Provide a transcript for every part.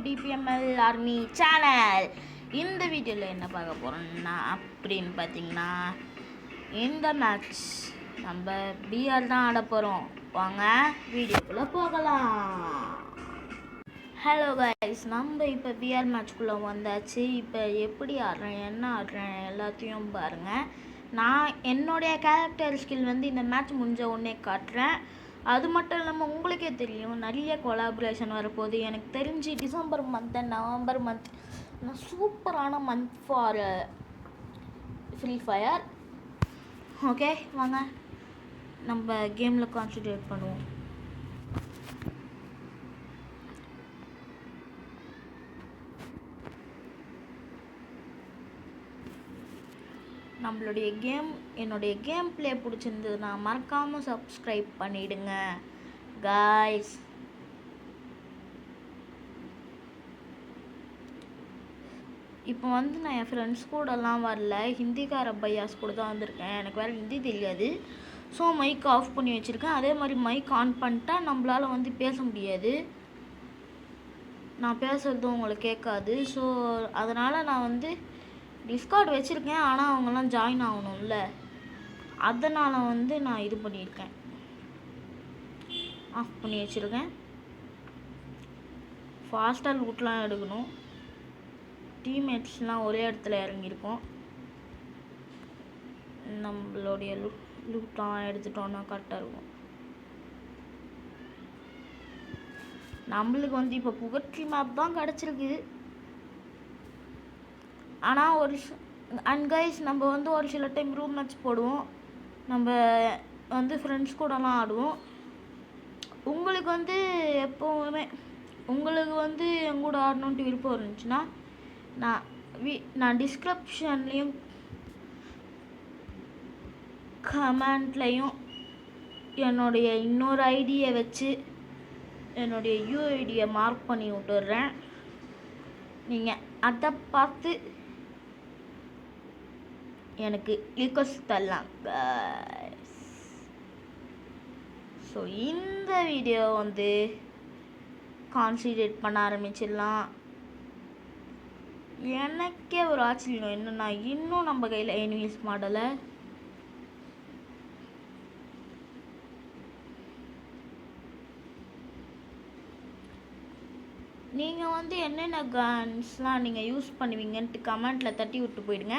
DPML Army channel. இந்த வீடியோவில் என்ன பார்க்க போகிறோம்னா அப்படின்னு பார்த்தீங்கன்னா, இந்த மேட்ச் நம்ம பிஆர் தான் ஆட போகிறோம். வாங்க வீடியோக்குள்ளே போகலாம். ஹலோ கைஸ், நம்ம இப்போ பிஆர் மேட்ச்குள்ளே வந்தாச்சு. இப்போ எப்படி ஆடுறேன், என்ன ஆடுறேன் எல்லாத்தையும் பாருங்கள். நான் என்னுடைய கேரக்டர் ஸ்கில் இந்த மேட்ச் முடிஞ்ச உடனே காட்டுறேன். அது மட்டும் இல்லாமல் உங்களுக்கே தெரியும், நிறைய கொலாபரேஷன் வரப்போகுது. எனக்கு தெரிஞ்சு December month and November month சூப்பரான month for free fire. Okay, வாங்க நம்ம கேமில் கான்சன்ட்ரேட் பண்ணுவோம். என்னுடைய கேம் பிளே பிடிச்சிருந்ததுன்னா மறக்காமல் சப்ஸ்கிரைப் பண்ணிவிடுங்க காய்ஸ். இப்போ நான் என் ஃப்ரெண்ட்ஸ் கூடலாம் வரல, ஹிந்திக்கார பையாஸ் கூட தான் வந்திருக்கேன். எனக்கு வேறு ஹிந்தி தெரியாது, ஸோ மைக் ஆஃப் பண்ணி வச்சுருக்கேன். அதே மாதிரி மைக் ஆன் பண்ணிட்டா நம்மளால் பேச முடியாது, நான் பேசுகிறது உங்களுக்கு கேட்காது. ஸோ அதனால் நான் டிஸ்கார்ட் வச்சுருக்கேன், ஆனால் அவங்கெல்லாம் ஜாயின் ஆகணும்ல, அதனால் நான் இது பண்ணியிருக்கேன், ஆஃப் பண்ணி வச்சுருக்கேன். ஃபாஸ்ட்டாக லூட்லாம் எடுக்கணும். டீம்மேட்ஸ்லாம் ஒரே இடத்துல இறங்கியிருக்கோம். நம்மளுடைய லூட்லாம் எடுத்துட்டோன்னா கரெக்டாக இருக்கும். நம்மளுக்கு இப்போ புகட்ரி மேப் தான் கிடச்சிருக்கு. ஆனால் அண்ட் கைஸ், நம்ம ஒரு சில டைம் ரூம் மேட்ச் போடுவோம், நம்ம ஃப்ரெண்ட்ஸ் கூடலாம் ஆடுவோம். உங்களுக்கு எப்போவுமே உங்களுக்கு என் கூட ஆடணுன்ட்டு விருப்பம் இருந்துச்சுன்னா நான் டிஸ்கிரிப்ஷன்லேயும் கமெண்ட்லேயும் என்னுடைய இன்னொரு ஐடியை வச்சு என்னுடைய யூஐடியை மார்க் பண்ணி விட்டுடுறேன். நீங்கள் அதை பார்த்து எனக்கு ரிக்வெஸ்ட் தரலாம். ஸோ இந்த வீடியோ கான்சன்ட்ரேட் பண்ண ஆரம்பிச்சிடலாம். எனக்கே ஒரு ஆச்சரியம் என்னன்னா, இன்னும் நம்ம கையில் எனிமீஸ் மாடலை. நீங்கள் என்னென்ன கன்ஸ்லாம் நீங்கள் யூஸ் பண்ணுவீங்கன்ட்டு கமெண்ட்டில் தட்டி விட்டு போயிடுங்க.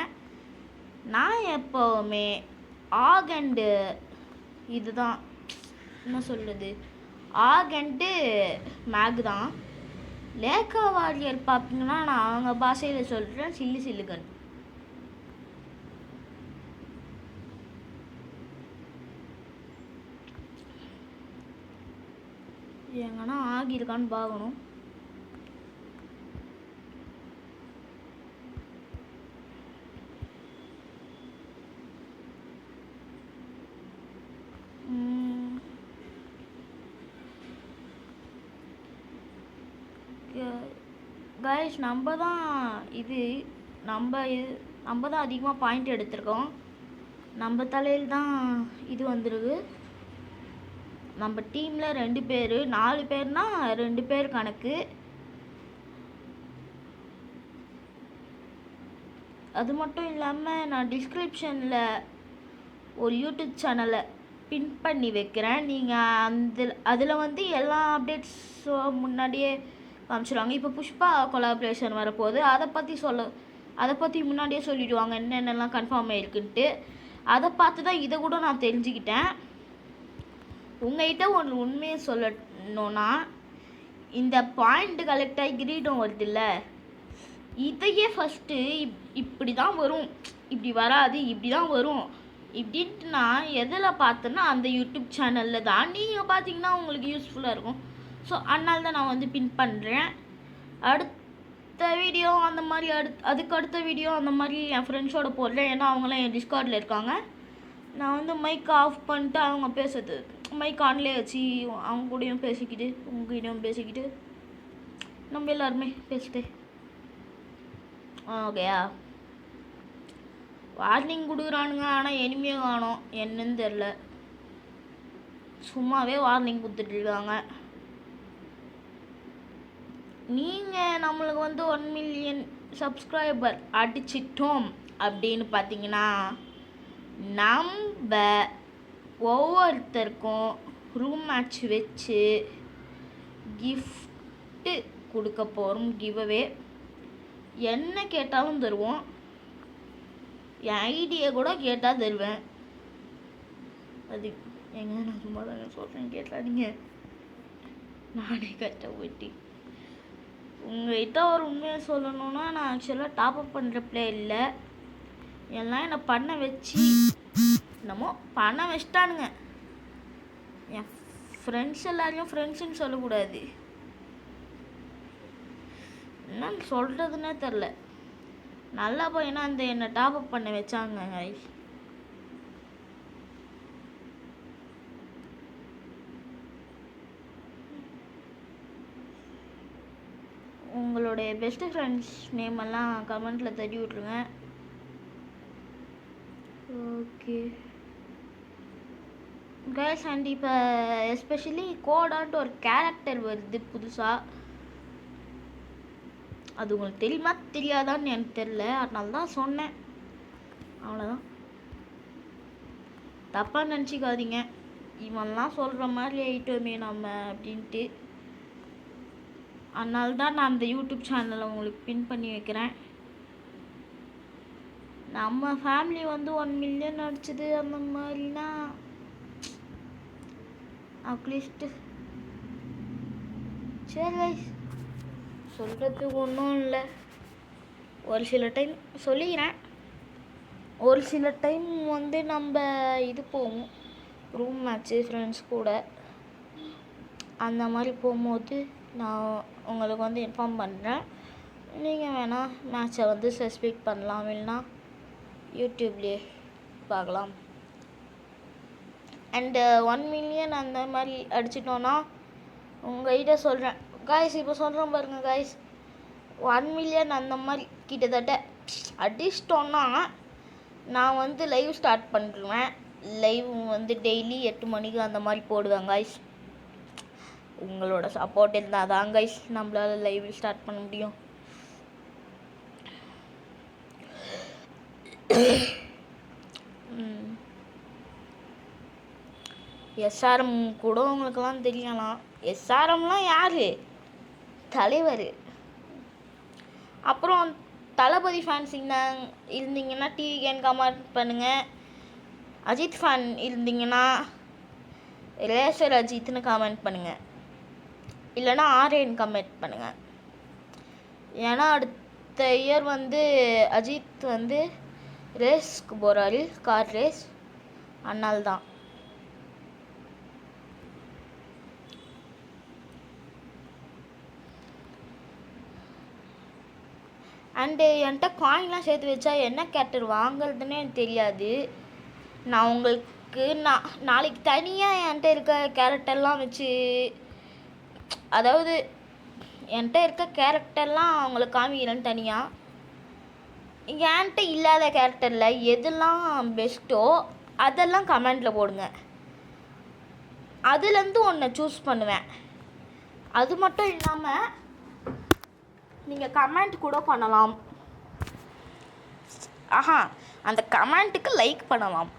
நான் எப்போவுமே ஆகண்டு இதுதான் என்ன சொல்கிறது, ஆகண்டு மேக் தான். லேக்கா வாரியர் பார்ப்பீங்கன்னா நான் அவங்க பாஷையில் சொல்கிறேன், சில்லுகன். எங்கன்னா ஆகியிருக்கான்னு பார்க்கணும். கைஸ், நம்ம தான் அதிகமாக பாயிண்ட் எடுத்திருக்கோம். நம்ம தலையில் தான் இது வந்துருக்கு. நம்ம டீமில் 2 பேர், 4 பேர்னா 2 பேர் கணக்கு. அது மட்டும் இல்லாமல் நான் டிஸ்கிரிப்ஷனில் ஒரு யூடியூப் சேனலை பின் பண்ணி வைக்கிறேன். நீங்கள் அதில் எல்லா அப்டேட்ஸும் முன்னாடியே காமிச்சிடுவாங்க. இப்போ புஷ்பா கொலாபரேஷன் வரப்போகுது, அதை பற்றி முன்னாடியே சொல்லிவிடுவாங்க என்னென்னலாம் கன்ஃபார்ம் ஆகிருக்குன்ட்டு. அதை பார்த்து தான் இதை கூட நான் தெரிஞ்சுக்கிட்டேன். உங்கள்கிட்ட ஒன்று உண்மையை சொல்லணுன்னா, இந்த பாயிண்ட் கலெக்ட் ஆகி கிரீடம் வருதுல்ல, இதையே ஃபஸ்ட்டு இப்படி தான் வரும், இப்படி வராது, இப்படி தான் வரும் இப்படின்ட்டு நான் எதில் பார்த்தேன்னா அந்த யூடியூப் சேனலில் தான். நீங்கள் பார்த்தீங்கன்னா உங்களுக்கு யூஸ்ஃபுல்லாக இருக்கும். ஸோ அதனால தான் நான் பின் பண்ணுறேன். அடுத்த வீடியோ அந்த மாதிரி அதுக்கு அடுத்த வீடியோ அந்த மாதிரி என் ஃப்ரெண்ட்ஸோடு போடுறேன். ஏன்னா அவங்களாம் என் டிஸ்கார்டில் இருக்காங்க. நான் மைக் ஆஃப் பண்ணிட்டு அவங்க பேசுறது மைக் ஆன்லேயே வச்சு அவங்க கூடயும் பேசிக்கிட்டு உங்ககிட்டையும் பேசிக்கிட்டு நம்ம எல்லாருமே பேசிட்டு ஓகேயா. வார்னிங் கொடுக்குறானுங்க, ஆனால் எனிமையை காணோம், என்னன்னு தெரில. சும்மாவே வார்னிங் கொடுத்துட்ருக்காங்க. நீங்கள் நம்மளுக்கு வந்து 1 மில்லியன் சப்ஸ்கிரைபர் அடிச்சிட்டோம் அப்படின்னு பார்த்தீங்கன்னா நம்ம ஒவ்வொருத்தருக்கும் ரூம் மேட்ச் வச்சு கிஃப்ட்டு கொடுக்க போகிறோம். கிவ்அவே என்ன கேட்டாலும் தருவோம். என் ஐடியா கூட கேட்டால் தருவேன். அது எங்க நான் சும்மா தாங்க சொல்கிறேன், கேட்டாதீங்க. நானே கஷ்டப்பட்டு உங்கள்கிட்ட ஒரு உண்மையை சொல்லணுன்னா, நான் ஆக்சுவலாக டாப்அப் பண்ணுற பிளே இல்லை. எல்லாம் என்னை பண்ண வச்சு என்னமோ பண்ண வச்சிட்டானுங்க. என் ஃப்ரெண்ட்ஸ் எல்லாரையும் ஃப்ரெண்ட்ஸுன்னு சொல்லக்கூடாது, என்னன்னு சொல்கிறதுனே தெரில. நல்லா பையனா அந்த என்னை டாப்அப் பண்ண வச்சாங்க கைஸ். உங்களுடைய பெஸ்ட்டு ஃப்ரெண்ட்ஸ் நேம் எல்லாம் கமெண்ட்டில் தட்டி விட்ருங்க. ஓகே கைஸ், அண்ட் இப்போ எஸ்பெஷலி கோடான்ட்டு ஒரு கேரக்டர் வருது புதுசாக. அது உங்களுக்கு தெரியுமா தெரியாதான்னு எனக்கு தெரில, அதனால தான் சொன்னேன். அவ்வளோதான், தப்பாக நினச்சிக்காதீங்க. இவன்லாம் சொல்கிற மாதிரி ஆயிட்டோமே நம்ம அப்படின்ட்டு. அதனால தான் நான் அந்த யூடியூப் சேனலை உங்களுக்கு பின் பண்ணி வைக்கிறேன். நம்ம ஃபேமிலி வந்து 1 மில்லியன் அடிச்சது அந்த மாதிரினா அட்லீஸ்ட்டு சரி கைஸ், சொல்கிறதுக்கு ஒன்றும் இல்லை. ஒரு சில டைம் சொல்லிக்கிறேன், ஒரு சில டைம் வந்து நம்ம இது போவோம் ரூம் மேட்ச்சு ஃப்ரெண்ட்ஸ் கூட. அந்த மாதிரி போகும்போது நான் உங்களுக்கு வந்து இன்ஃபார்ம் பண்ணுறேன். நீங்கள் வேணால் மேட்ச்சை வந்து சப்ஸ்கிரைப் பண்ணலாம், இல்லைனா யூடியூப்லேயே பார்க்கலாம். அண்டு 1 மில்லியன் அந்த மாதிரி அடிச்சிட்டோன்னா உங்கள்கிட்ட சொல்கிறேன் காய்ஸ். இப்போ சொல்கிறேன் பாருங்கள் காய்ஸ், 1 மில்லியன் அந்த மாதிரி கிட்டத்தட்ட அடிச்சிட்டோன்னா நான் வந்து லைவ் ஸ்டார்ட் பண்ணிடுவேன். லைவ் வந்து டெய்லி 8 மணிக்கு அந்த மாதிரி போடுவேன் காய்ஸ். உங்களோட சப்போர்ட் இருந்தால் தான் கைஸ் நம்மளால் லைவ் ஸ்டார்ட் பண்ண முடியும். எஸ்ஆர்எம் கூட உங்களுக்கெல்லாம் தெரியலாம். எஸ்ஆர்எம்லாம் யார்? தலைவர். அப்புறம் தளபதி ஃபேன்ஸ் இருந்தீங்கன்னா டிவிகேன்னு கமெண்ட் பண்ணுங்கள். அஜித் ஃபேன் இருந்தீங்கன்னா ரேசர் அஜித்னு கமெண்ட் பண்ணுங்கள், இல்லைனா ஆர்ஏன்னு கமெண்ட் பண்ணுங்கள். ஏன்னா அடுத்த இயர் வந்து அஜித் வந்து ரேஸ்க்கு போகிறாரு, கார் ரேஸ். அதனால தான். அண்டு என்கிட்ட காயின்லாம் சேர்த்து வச்சா என்ன கேரக்டர் வாங்குறதுன்னே எனக்கு தெரியாது. நான் உங்களுக்கு நாளைக்கு தனியாக என்கிட்ட இருக்க கேரக்டர்லாம் வச்சு, அதாவது என்கிட்ட இருக்க கேரக்டர்லாம் அவங்களுக்கு காமிக்கிறேன்னு தனியாக. என்கிட்ட இல்லாத கேரக்டரில் எதெல்லாம் பெஸ்ட்டோ அதெல்லாம் கமெண்டில் போடுங்க. அதுலேருந்து ஒன்றை சூஸ் பண்ணுவேன். அது மட்டும் இல்லாமல் நீங்கள் கமெண்ட் கூட பண்ணலாம். அந்த கமெண்ட்டுக்கு லைக் பண்ணலாம்.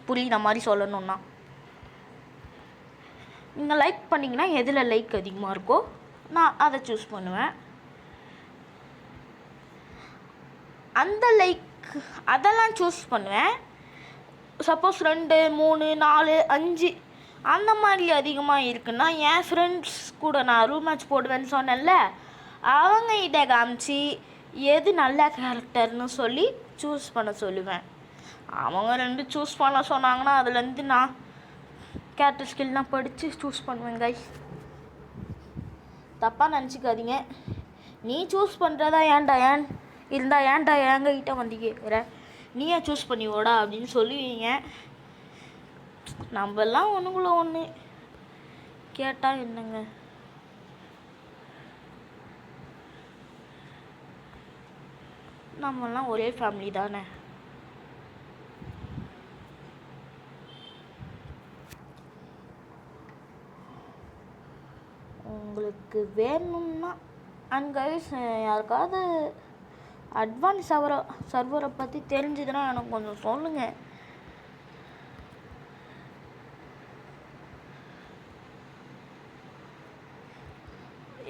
புரியுற மாதிரி சொல்லணுன்னா, நீங்கள் லைக் பண்ணிங்கன்னா எதில் லைக் அதிகமாக இருக்கோ நான் அதை சூஸ் பண்ணுவேன். அந்த லைக் அதெல்லாம் சூஸ் பண்ணுவேன். சப்போஸ் 2, 3, 4, 5 அந்த மாதிரி அதிகமாக இருக்குன்னா என் ஃப்ரெண்ட்ஸ் கூட நான் ரூம் மேட்ச் போடுவேன்னு சொன்னேன்ல, அவங்க இதை காமிச்சு எது நல்ல கேரக்டர்னு சொல்லி சூஸ் பண்ண சொல்லுவேன். அவங்க 2 சூஸ் பண்ண சொன்னாங்கன்னா அதுலேருந்து நான் கேரக்டர் ஸ்கில்லாம் படித்து சூஸ் பண்ணுவேன் கைஸ். தப்பாக நினச்சிக்காதீங்க. நீ சூஸ் பண்ணுறதா ஏன்டா என்கிட்ட வந்து கேட்குற, நீயே சூஸ் பண்ணி ஓடா அப்படின்னு சொல்லுவீங்க. நம்மெல்லாம் ஒன்றுக்குள்ள ஒன்று கேட்டால் என்னங்க. நம்மெல்லாம் ஒரே ஃபேமிலி தானே. உங்களுக்கு வேணும்னா அண்ட் கைஸ், யாருக்காவது அட்வான்ஸ் சர்வரை பற்றி தெரிஞ்சதுன்னா எனக்கு கொஞ்சம் சொல்லுங்கள்.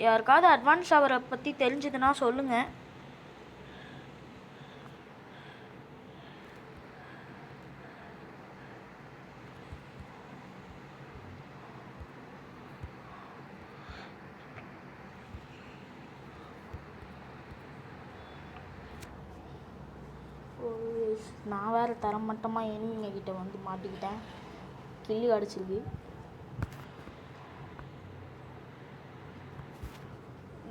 யாருக்காவது அட்வான்ஸ் சர்வரை பற்றி தெரிஞ்சதுன்னா சொல்லுங்கள். நான் வேறு தரமட்டமாக எனிமிங்க கிட்ட வந்து மாட்டிக்கிட்டேன். கில்லி அடிச்சிருக்கு.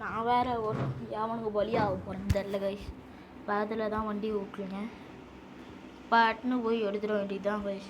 நான் வேறு ஒரு எவனுக்கு பலியாக போகிறேன் தெரில கைஸ். அதில் தான் வண்டி ஓட்டுருங்க. பாட்டுன்னு போய் எடுத்துட வேண்டியது தான் கைஸ்.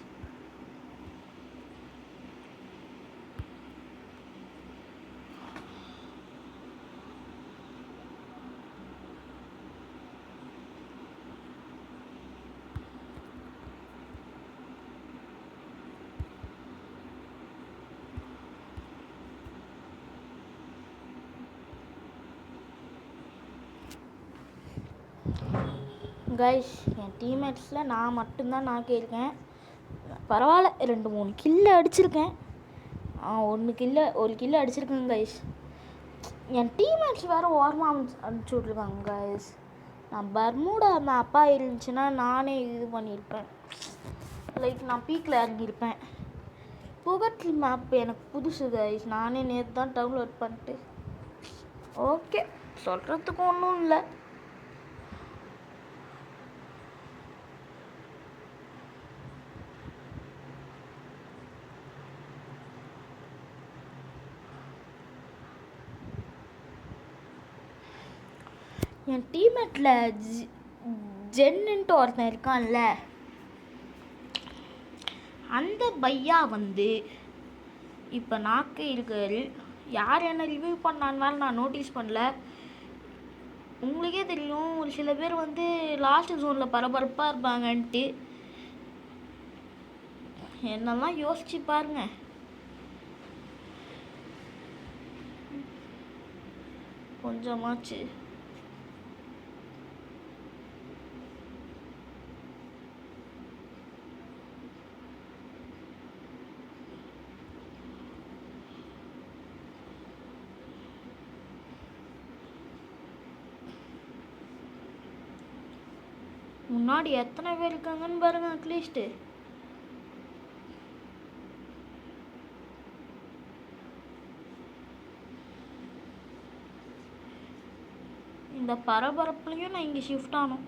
கைஸ், என் டீம்மேட்ஸில் நான் மட்டும்தான் நாக்கியிருக்கேன். பரவாயில்ல, 2-3 கில்லு அடிச்சிருக்கேன். ஒரு கில்லு அடிச்சிருக்கேன் கைஸ். என் டீம்மேட்ஸ் வேறு ஓரமாக அனுப்பிச்சி விட்ருக்காங்க கைஸ். நான் பர்முடா மேப்பாக இருந்துச்சுன்னா நானே இது பண்ணியிருப்பேன். லைக் நான் பீக்கில் இறங்கியிருப்பேன். புகட்லி மேப் எனக்கு புதுசு கைஸ். நானே நேற்று தான் டவுன்லோட் பண்ணிட்டு. ஓகே, சொல்கிறதுக்கு ஒன்றும் இல்லை. என் டீம்மேட்டில் ஜென்னுன்ட்டு ஒருத்தன் இருக்கான்ல, அந்த பையா வந்து இப்போ நாக்கு இருக்காரு. யார் என்ன ரிவ்யூ பண்ணான்னு வேலை நான் நோட்டீஸ் பண்ணல. உங்களுக்கே தெரியும், ஒரு சில பேர் வந்து லாஸ்ட் ஜோனில் பரபரப்பாக இருப்பாங்கன்ட்டு. என்னெல்லாம் யோசிச்சு பாருங்க. கொஞ்சமாச்சு முன்னாடி எத்தனை பேர் இருக்காங்கன்னு பாருங்க. அட்லீஸ்ட்டு இந்த பரபரப்புலையும் நான் இங்கே ஷிஃப்ட் ஆனோம்.